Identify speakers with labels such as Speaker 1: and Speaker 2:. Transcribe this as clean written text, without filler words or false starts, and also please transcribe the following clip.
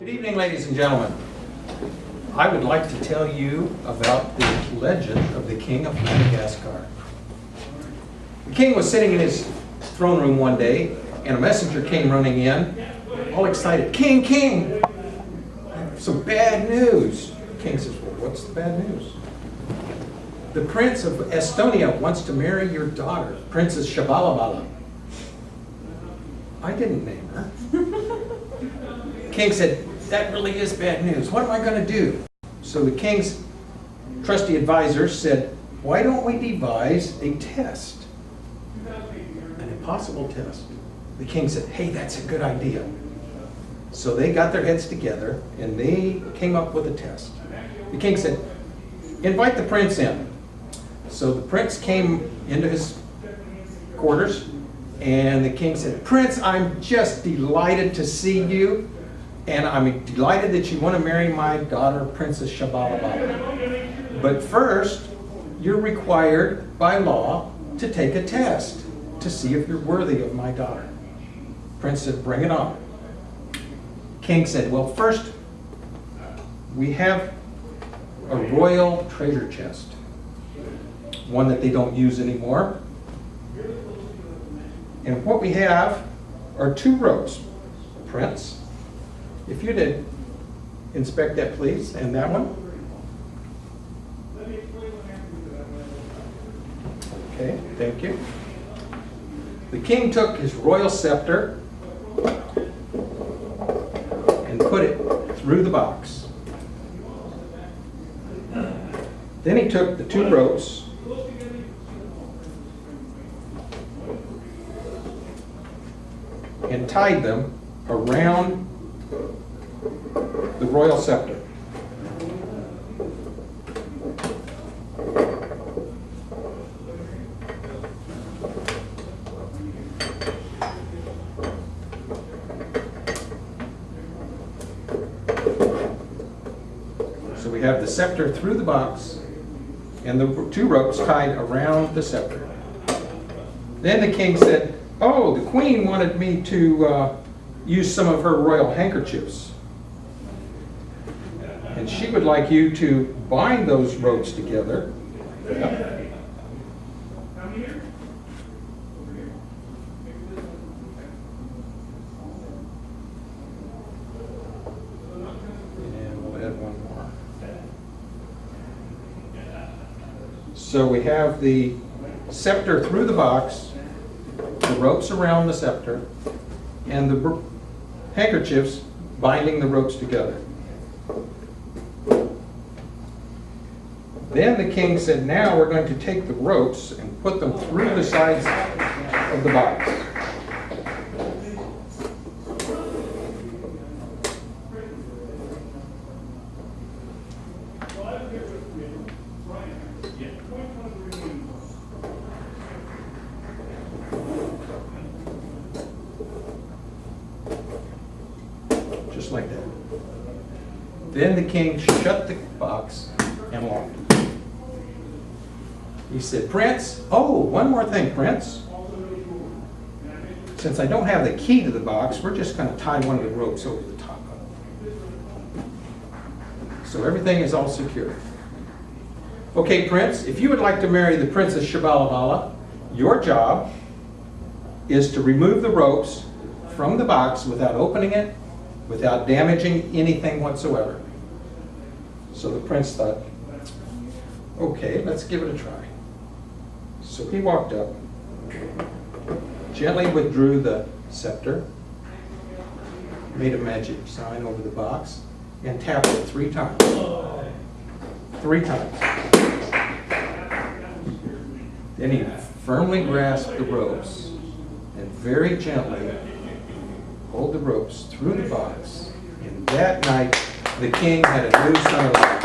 Speaker 1: Good evening, ladies and gentlemen. I would like to tell you about the legend of the King of Madagascar. The king was sitting in his throne room one day, and a messenger came running in, all excited. King, king, I have some bad news. The king says, well, what's the bad news? The Prince of Estonia wants to marry your daughter, Princess Shabalabala. I didn't name her. The king said, that really is bad news. What am I going to do? So the king's trusty advisor said, why don't we devise a test? An impossible test. The king said, hey, that's a good idea. So they got their heads together and they came up with a test. The king said, invite the prince in. So the prince came into his quarters and the king said, Prince, I'm just delighted to see you. And I'm delighted that you want to marry my daughter, Princess Shabalabala. But first, you're required by law to take a test to see if you're worthy of my daughter. Prince said, bring it on. King said, well, first, we have a royal treasure chest, one that they don't use anymore. And what we have are two ropes. Prince, if you did inspect that, please, and that one. Okay, thank you. The king took his royal scepter and put it through the box. Then he took the two ropes and tied them around the royal scepter. So we have the scepter through the box and the two ropes tied around the scepter. Then the king said, oh, the queen wanted me to use some of her royal handkerchiefs. And she would like you to bind those ropes together. Yeah. And we'll add one more. So we have the scepter through the box, the ropes around the scepter, and the handkerchiefs binding the ropes together. Then the king said, now we're going to take the ropes and put them through the sides of the box. Just like that. Then the king shut the box and locked it. He said, Prince, oh, one more thing, Prince. Since I don't have the key to the box, we're just going to tie one of the ropes over the top of it. So everything is all secure. Okay, Prince, if you would like to marry the Princess Shabalabala, your job is to remove the ropes from the box without opening it, without damaging anything whatsoever. So the prince thought, okay, let's give it a try. So he walked up, gently withdrew the scepter, made a magic sign over the box, and tapped it 3 times. 3 times. Then he firmly grasped the ropes and very gently pulled the ropes through the box. And that night, the king had a new son of life.